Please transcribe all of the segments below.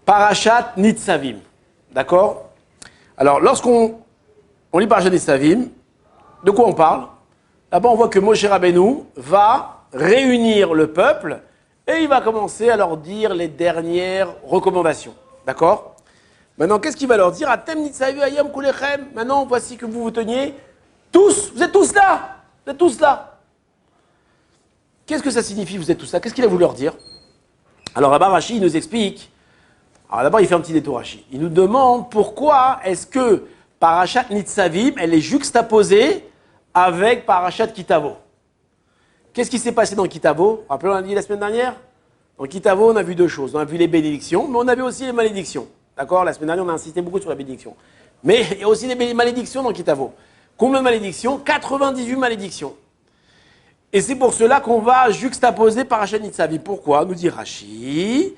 Parashat Nitzavim. D'accord? Alors, lorsqu'on lit Parashat Nitzavim, de quoi on parle? D'abord, on voit que Moshe Rabbeinu va réunir le peuple et il va commencer à leur dire les dernières recommandations. D'accord? Maintenant, qu'est-ce qu'il va leur dire? Atem Nitzavim Ayam Kulechem. Maintenant, voici que vous vous teniez tous. Vous êtes tous là. Vous êtes tous là. Qu'est-ce que ça signifie, vous êtes tous là? Qu'est-ce qu'il a voulu leur dire? Alors, là-bas, Rashi nous explique. Alors, d'abord, il fait un petit détour, Rashi. Il nous demande pourquoi est-ce que Parashat Nitzavim, elle est juxtaposée avec Parashat Kitavo. Qu'est-ce qui s'est passé dans Kitavo? Rappelez-vous, on a dit la semaine dernière. Dans Kitavo, on a vu deux choses. On a vu les bénédictions, mais on a vu aussi les malédictions. D'accord? La semaine dernière, on a insisté beaucoup sur la bénédiction. Mais il y a aussi des malédictions dans Kitavo. Combien de malédictions? 98 malédictions. Et c'est pour cela qu'on va juxtaposer Parashat Nitzavim. Pourquoi? Nous dit Rashi.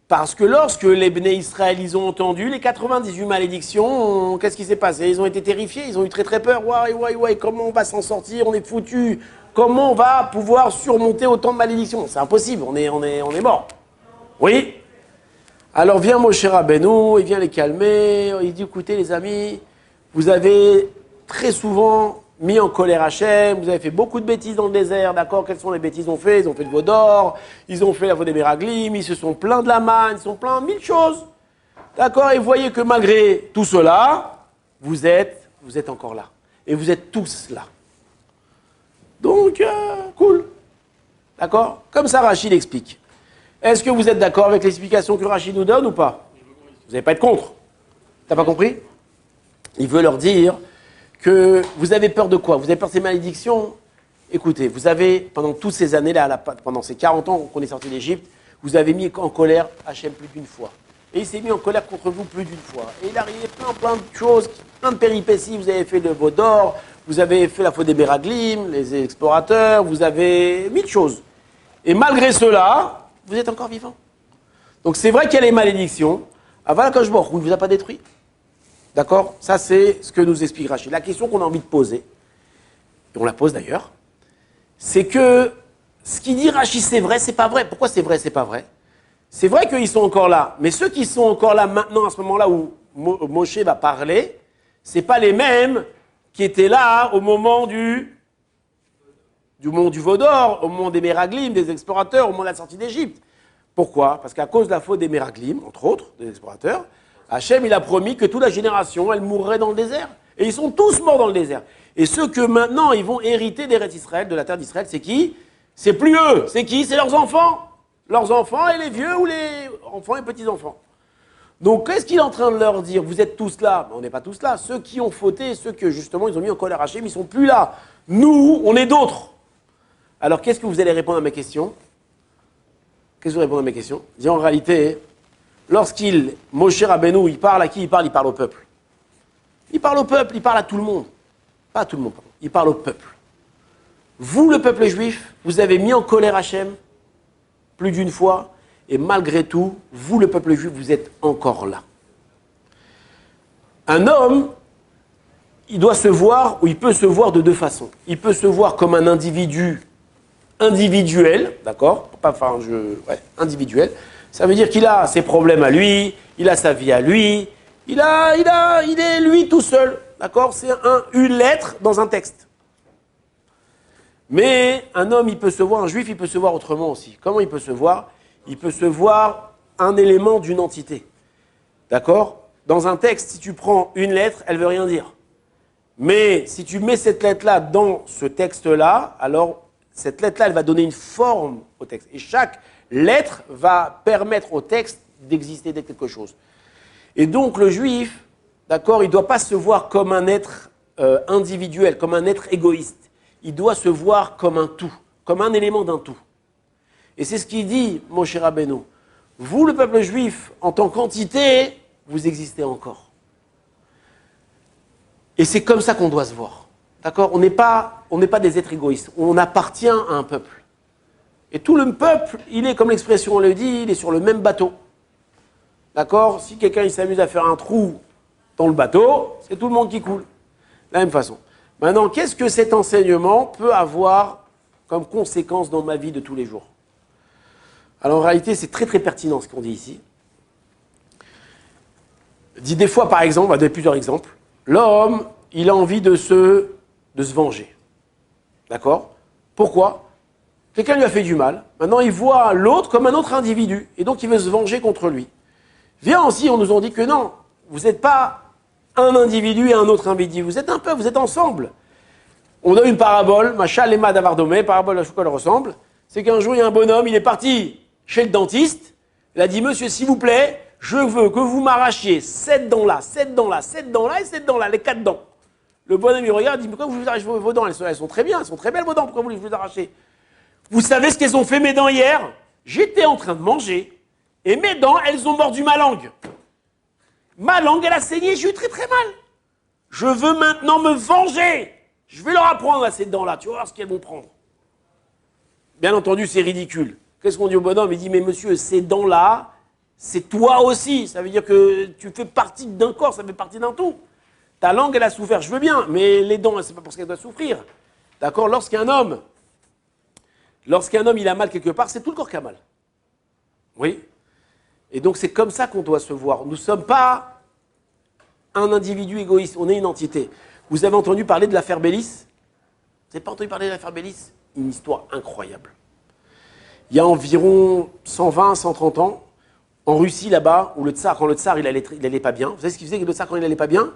Parce que lorsque les Bnei Israël, ils ont entendu les 98 malédictions, qu'est-ce qui s'est passé? Ils ont été terrifiés, ils ont eu très très peur. Ouais, comment on va s'en sortir? On est foutus. Comment on va pouvoir surmonter autant de malédictions? C'est impossible, on est mort. Oui? Alors vient Moshe Rabbeinu, il vient les calmer, il dit, écoutez les amis, vous avez très souvent mis en colère Hachem, vous avez fait beaucoup de bêtises dans le désert, d'accord? Quelles sont les bêtises qu'ils ont fait? Ils ont fait le veau d'or, ils ont fait la faute des Meraglim, ils se sont plaints de la manne, ils se sont plaints de 1000 choses. D'accord? Et vous voyez que malgré tout cela, vous êtes encore là. Et vous êtes tous là. Donc, cool. D'accord? Comme ça, Rachid explique. Est-ce que vous êtes d'accord avec l'explication que Rachid nous donne ou pas? Vous n'allez pas être contre. T'as pas compris? Il veut leur dire que vous avez peur de quoi? Vous avez peur de ces malédictions? Écoutez, vous avez, pendant toutes ces années-là, pendant ces 40 ans qu'on est sorti d'Égypte, vous avez mis en colère Hachem plus d'une fois. Et il s'est mis en colère contre vous plus d'une fois. Et il arrivait plein de choses, plein de péripéties. Vous avez fait le veau d'or, vous avez fait la faute des Meraglim, les explorateurs, vous avez 1000 choses. Et malgré cela, vous êtes encore vivant. Donc c'est vrai qu'il y a les malédictions. Avant que je mort, il ne vous a pas détruit. D'accord? Ça, c'est ce que nous explique Rachid. La question qu'on a envie de poser, et on la pose d'ailleurs, c'est que ce qu'il dit Rachid, c'est vrai, c'est pas vrai. Pourquoi c'est vrai, c'est pas vrai? C'est vrai qu'ils sont encore là. Mais ceux qui sont encore là maintenant, à ce moment-là où Moshe va parler, c'est pas les mêmes qui étaient là au moment du veau d'or, au moment des Meraglim, des explorateurs, au moment de la sortie d'Égypte. Pourquoi? Parce qu'à cause de la faute des Meraglim, entre autres, des explorateurs, Hachem, il a promis que toute la génération, elle mourrait dans le désert. Et ils sont tous morts dans le désert. Et ceux que maintenant, ils vont hériter d'Eretz Israël, de la terre d'Israël, c'est qui? C'est plus eux. C'est qui? C'est leurs enfants. Leurs enfants et les vieux ou les enfants et petits-enfants. Donc, qu'est-ce qu'il est en train de leur dire? Vous êtes tous là. Ben, on n'est pas tous là. Ceux qui ont fauté, ceux que justement, ils ont mis en colère Hachem, ils ne sont plus là. Nous, on est d'autres. Alors, qu'est-ce que vous allez répondre à mes questions? Qu'est-ce que vous répondez à mes questions? Je dis, en réalité, Moshe Rabbeinu, il parle à qui? Il parle au peuple. Il parle au peuple, il parle à tout le monde. Pas à tout le monde, pardon. Il parle au peuple. Vous, le peuple juif, vous avez mis en colère Hachem plus d'une fois, et malgré tout, vous, le peuple juif, vous êtes encore là. Un homme, il doit se voir, ou il peut se voir de deux façons. Il peut se voir comme un individu individuel, d'accord? Individuel. Ça veut dire qu'il a ses problèmes à lui, il a sa vie à lui, il est lui tout seul, d'accord? C'est une lettre dans un texte. Mais un homme, il peut se voir, un juif, il peut se voir autrement aussi. Comment il peut se voir? Il peut se voir un élément d'une entité, d'accord? Dans un texte, si tu prends une lettre, elle ne veut rien dire. Mais si tu mets cette lettre-là dans ce texte-là, alors cette lettre-là, elle va donner une forme au texte. Et chaque lettre va permettre au texte d'exister de quelque chose. Et donc le juif, d'accord, il ne doit pas se voir comme un être individuel, comme un être égoïste. Il doit se voir comme un tout, comme un élément d'un tout. Et c'est ce qu'il dit, Moshe Rabbeinu. Vous, le peuple juif, en tant qu'entité, vous existez encore. Et c'est comme ça qu'on doit se voir. D'accord? On n'est pas des êtres égoïstes. On appartient à un peuple. Et tout le peuple, il est, comme l'expression le dit, il est sur le même bateau. D'accord? Si quelqu'un il s'amuse à faire un trou dans le bateau, c'est tout le monde qui coule. De la même façon. Maintenant, qu'est-ce que cet enseignement peut avoir comme conséquence dans ma vie de tous les jours? Alors en réalité, c'est très très pertinent ce qu'on dit ici. dit des fois, par exemple, on va donner plusieurs exemples, l'homme, il a envie de se venger. D'accord? Pourquoi? Quelqu'un lui a fait du mal. Maintenant, il voit l'autre comme un autre individu. Et donc, il veut se venger contre lui. Viens aussi, on nous a dit que non, vous n'êtes pas un individu et un autre individu. Vous êtes un peuple, vous êtes ensemble. On a une parabole, Machal Lema Davardomé, parabole à quoi elle ressemble. C'est qu'un jour, il y a un bonhomme, il est parti chez le dentiste. Il a dit, monsieur, s'il vous plaît, je veux que vous m'arrachiez cette dent-là, cette dent-là, cette dent-là et cette dent-là, les 4 dents. Le bonhomme, il regarde, il dit, pourquoi vous arrachez vos dents? Elles sont très bien, elles sont très belles vos dents, pourquoi vous les arrachez? Vous savez ce qu'elles ont fait mes dents hier? J'étais en train de manger et mes dents, elles ont mordu ma langue. Ma langue, elle a saigné, j'ai eu très très mal. Je veux maintenant me venger. Je vais leur apprendre à ces dents-là, tu vas voir ce qu'elles vont prendre. Bien entendu, c'est ridicule. Qu'est-ce qu'on dit au bonhomme? Il dit, mais monsieur, ces dents-là, c'est toi aussi. Ça veut dire que tu fais partie d'un corps, ça fait partie d'un tout. Ta langue, elle a souffert, je veux bien, mais les dents, c'est pas parce qu'elle doit souffrir. D'accord? Lorsqu'un homme, il a mal quelque part, c'est tout le corps qui a mal. Oui? Et donc, c'est comme ça qu'on doit se voir. Nous ne sommes pas un individu égoïste, on est une entité. Vous avez entendu parler de l'affaire Bélis? Vous n'avez pas entendu parler de l'affaire Bélis? Une histoire incroyable. Il y a environ 120, 130 ans, en Russie, là-bas, où quand le tsar il allait pas bien, vous savez ce qu'il faisait le tsar quand il allait pas bien?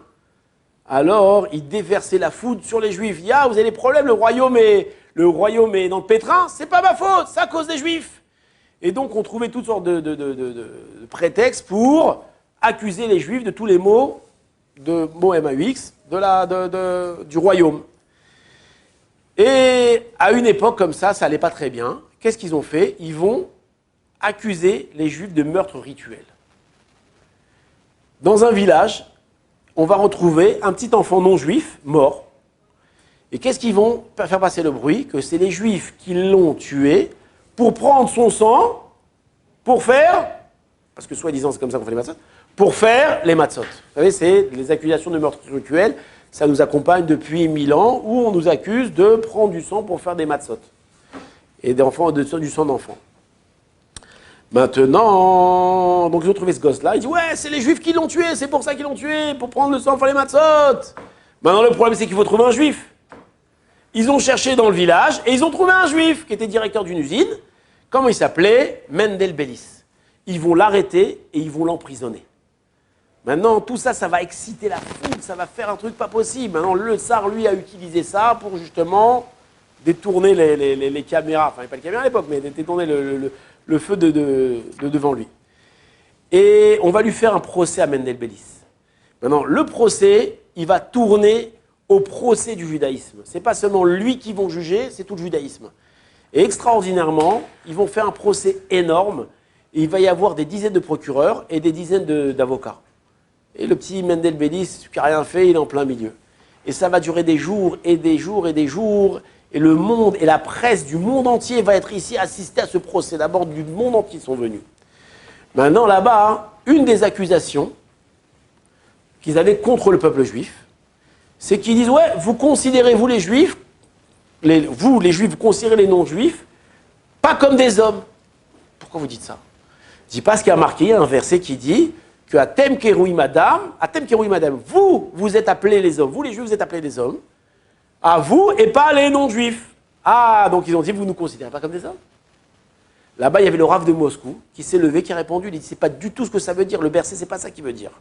Alors, il déversait la foudre sur les Juifs. Il dit, ah, vous avez des problèmes, le royaume est dans le pétrin, c'est pas ma faute, c'est à cause des Juifs. Et donc, on trouvait toutes sortes de prétextes pour accuser les Juifs de tous les maux, de mots MAUX, du royaume. Et à une époque comme ça n'allait pas très bien. Qu'est-ce qu'ils ont fait? Ils vont accuser les Juifs de meurtre rituel. Dans un village, on va retrouver un petit enfant non juif mort. Et qu'est-ce qu'ils vont faire passer le bruit? Que c'est les Juifs qui l'ont tué pour prendre son sang, pour faire, parce que soi-disant c'est comme ça qu'on fait les matzot, pour faire les matzot. Vous savez, c'est les accusations de meurtre rituel. Ça nous accompagne depuis 1000 ans, où on nous accuse de prendre du sang pour faire des matzot. Et du sang d'enfants. Maintenant, donc ils ont trouvé ce gosse-là, ils disent ouais, c'est les Juifs qui l'ont tué, c'est pour ça qu'ils l'ont tué, pour prendre le sang pour faire les matzot. Maintenant, le problème, c'est qu'il faut trouver un Juif. Ils ont cherché dans le village, et ils ont trouvé un Juif qui était directeur d'une usine. Comment il s'appelait? Mendel Bélis. Ils vont l'arrêter et ils vont l'emprisonner. Maintenant, tout ça, ça va exciter la foule, ça va faire un truc pas possible. Maintenant, le tsar, lui, a utilisé ça pour justement détourner les caméras, enfin, pas les caméras à l'époque, mais détourner le feu de devant lui. Et on va lui faire un procès à Mendel Bélis. Maintenant, le procès, il va tourner au procès du judaïsme. C'est pas seulement lui qui vont juger, c'est tout le judaïsme. Et extraordinairement, ils vont faire un procès énorme, et il va y avoir des dizaines de procureurs et des dizaines d'avocats. Et le petit Mendel Bélis, qui n'a rien fait, il est en plein milieu. Et ça va durer des jours et des jours et des jours. Et le monde et la presse du monde entier va être ici assister à ce procès. D'abord, du monde entier sont venus. Maintenant, là-bas, une des accusations qu'ils avaient contre le peuple juif, c'est qu'ils disent, ouais, vous considérez, vous les juifs, vous les juifs, vous considérez les non-juifs, pas comme des hommes. Pourquoi vous dites ça? Je dis parce qu'il y a marqué, il y a un verset qui dit que Atem Kerouim Adam, vous êtes appelés les hommes, vous les juifs, vous êtes appelés les hommes, à vous et pas les non-juifs. Ah, donc ils ont dit, vous ne nous considérez pas comme des hommes? Là-bas, il y avait le Rav de Moscou qui s'est levé, qui a répondu, il dit, c'est pas du tout ce que ça veut dire, le verset, c'est pas ça qu'il veut dire.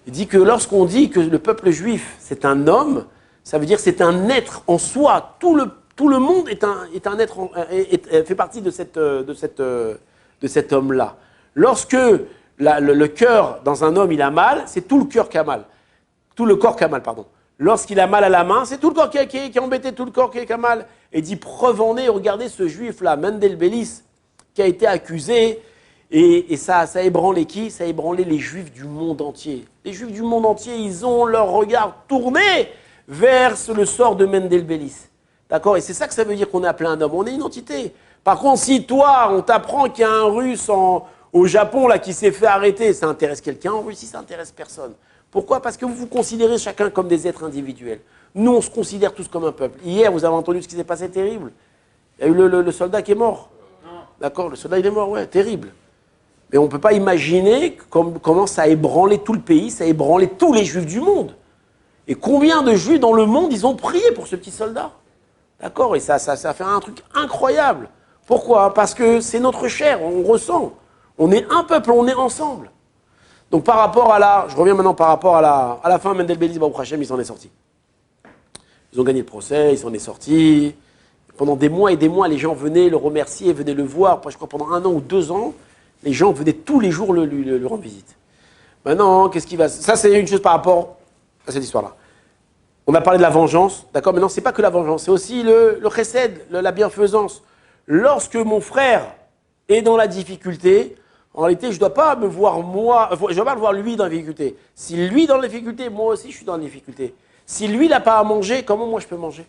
Il dit que lorsqu'on dit que le peuple juif, c'est un homme, ça veut dire que c'est un être en soi, tout le monde est un être, fait partie de cet homme-là. Lorsque le cœur dans un homme, il a mal, c'est tout le cœur qui a mal. Tout le corps qui a mal, pardon. Lorsqu'il a mal à la main, c'est tout le corps qui est embêté, tout le corps qui a mal. Et il dit, preuve en est, regardez ce juif-là, Mendel Bélis, qui a été accusé, et ça a ébranlé qui? Ça a ébranlé les juifs du monde entier. Les juifs du monde entier, ils ont leur regard tourné vers le sort de Mendel Bélis. D'accord? Et c'est ça que ça veut dire qu'on est appelé un homme. On est une entité. Par contre, si toi, on t'apprend qu'il y a un Russe au Japon là, qui s'est fait arrêter, ça intéresse quelqu'un. En Russie, ça intéresse personne. Pourquoi? Parce que vous vous considérez chacun comme des êtres individuels. Nous, on se considère tous comme un peuple. Hier, vous avez entendu ce qui s'est passé, terrible. Il y a eu le soldat qui est mort. D'accord? Le soldat, il est mort, ouais, terrible. Mais on ne peut pas imaginer comment ça a ébranlé tout le pays, ça a ébranlé tous les Juifs du monde. Et combien de Juifs dans le monde, ils ont prié pour ce petit soldat. D'accord? Et ça fait un truc incroyable. Pourquoi? Parce que c'est notre chair, on ressent. On est un peuple, on est ensemble. Donc par rapport à je reviens maintenant par rapport à la fin, Mendel Béliz, Baruch Hashem, il s'en est sorti. Ils ont gagné le procès, il s'en est sorti. Pendant des mois et des mois, les gens venaient le remercier, venaient le voir. Je crois pendant 1 an ou 2 ans, les gens venaient tous les jours lui rendre visite. Maintenant, qu'est-ce qui va... Ça, c'est une chose par rapport à cette histoire-là. On a parlé de la vengeance, d'accord? Maintenant, c'est pas que la vengeance, c'est aussi le chesed, la bienfaisance. Lorsque mon frère est dans la difficulté, en réalité, je ne dois pas me voir moi, je ne dois pas le voir lui dans la difficulté. Si lui est dans la difficulté, moi aussi je suis dans la difficulté. Si lui n'a pas à manger, comment moi je peux manger?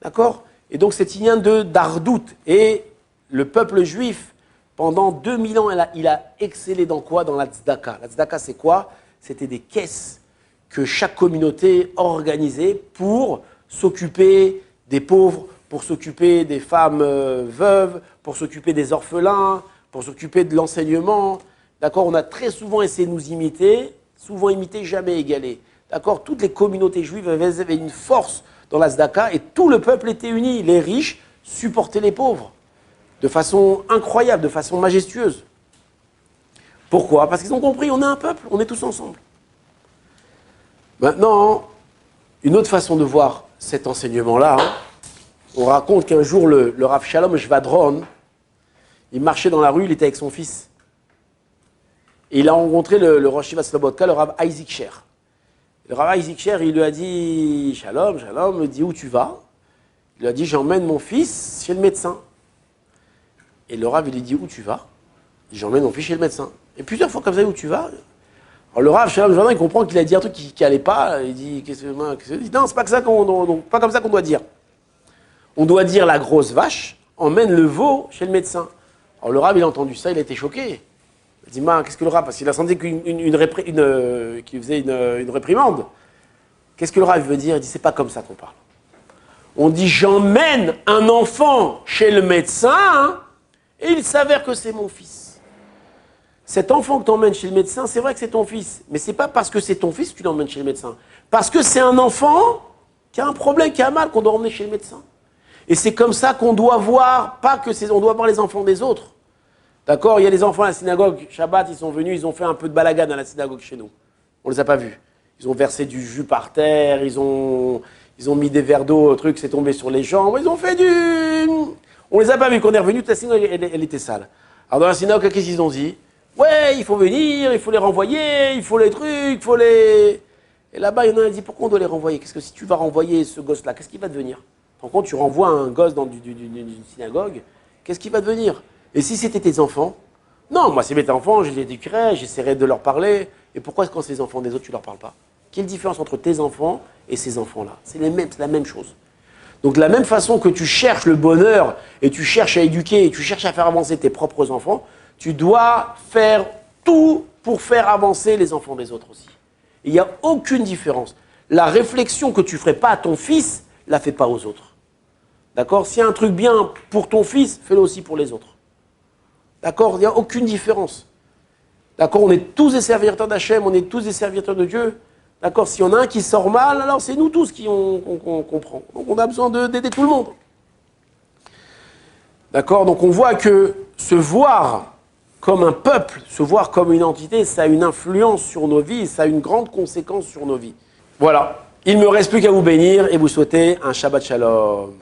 D'accord? Et donc c'est une d'ardout. Et le peuple juif, pendant 2000 ans, il a excellé dans quoi? Dans la tzedaka. La tzedaka, c'est quoi? C'était des caisses que chaque communauté organisait pour s'occuper des pauvres, pour s'occuper des femmes veuves, pour s'occuper des orphelins, pour s'occuper de l'enseignement. D'accord? On a très souvent essayé de nous imiter, souvent imité, jamais égalé. D'accord? Toutes les communautés juives avaient une force dans la tzedaka et tout le peuple était uni. Les riches supportaient les pauvres de façon incroyable, de façon majestueuse. Pourquoi? Parce qu'ils ont compris, on est un peuple, on est tous ensemble. Maintenant, une autre façon de voir cet enseignement-là, on raconte qu'un jour, le Rav Shalom Shvadron, il marchait dans la rue, il était avec son fils. Et il a rencontré le Rosh Yeshiva Slobodka, le Rav Isaac Sher. Le Rav Isaac Sher, il lui a dit, Shalom, il me dit, où tu vas? Il lui a dit, j'emmène mon fils chez le médecin. Et le Rav, il lui dit, où tu vas? Il dit, j'emmène mon fils chez le médecin. Et plusieurs fois comme ça, où tu vas? Alors le Rav Shalom, il comprend qu'il a dit un truc qui n'allait pas. Il dit, non, c'est pas, pas comme ça qu'on doit dire. On doit dire la grosse vache emmène le veau chez le médecin. Alors le Rav, il a entendu ça, il a été choqué. Il dit, qu'est-ce que le Rav? Parce qu'il a senti qu'il faisait une réprimande. Qu'est-ce que le Rav veut dire? Il dit, c'est pas comme ça qu'on parle. On dit, j'emmène un enfant chez le médecin et il s'avère que c'est mon fils. Cet enfant que tu emmènes chez le médecin, c'est vrai que c'est ton fils. Mais c'est pas parce que c'est ton fils que tu l'emmènes chez le médecin. Parce que c'est un enfant qui a un problème, qui a mal, qu'on doit emmener chez le médecin. Et c'est comme ça qu'on doit voir, on doit voir les enfants des autres. D'accord? Il y a des enfants à la synagogue, Shabbat, ils sont venus, ils ont fait un peu de balagan à la synagogue chez nous. On les a pas vus. Ils ont versé du jus par terre, ils ont mis des verres d'eau, truc, c'est tombé sur les jambes, ils ont fait On les a pas vus. Quand on est revenu, toute la synagogue, elle était sale. Alors dans la synagogue, qu'est-ce qu'ils ont dit? Ouais, il faut venir, il faut les renvoyer, il faut les trucs, il faut les... Et là-bas, il y en a un qui dit, pourquoi on doit les renvoyer? Qu'est-ce que si tu vas renvoyer ce gosse-là, qu'est-ce qu'il va devenir? Par contre, tu renvoies un gosse dans une synagogue, qu'est-ce qu'il va devenir? Et si c'était tes enfants? Non, moi, c'est mes enfants, je les éduquerais, j'essaierais de leur parler. Et pourquoi, quand c'est les enfants des autres, tu leur parles pas? Quelle différence entre tes enfants et ces enfants-là? C'est la même chose. Donc, de la même façon que tu cherches le bonheur et tu cherches à éduquer et tu cherches à faire avancer tes propres enfants, tu dois faire tout pour faire avancer les enfants des autres aussi. Il n'y a aucune différence. La réflexion que tu ne ferais pas à ton fils, la fais pas aux autres. D'accord? S'il y a un truc bien pour ton fils, fais-le aussi pour les autres. D'accord? Il n'y a aucune différence. D'accord? On est tous des serviteurs d'Hachem, on est tous des serviteurs de Dieu. D'accord? S'il y en a un qui sort mal, alors c'est nous tous qui on comprend. Donc on a besoin d'aider tout le monde. D'accord? Donc on voit que se voir comme un peuple, se voir comme une entité, ça a une influence sur nos vies, ça a une grande conséquence sur nos vies. Voilà. Il ne me reste plus qu'à vous bénir et vous souhaiter un Shabbat Shalom.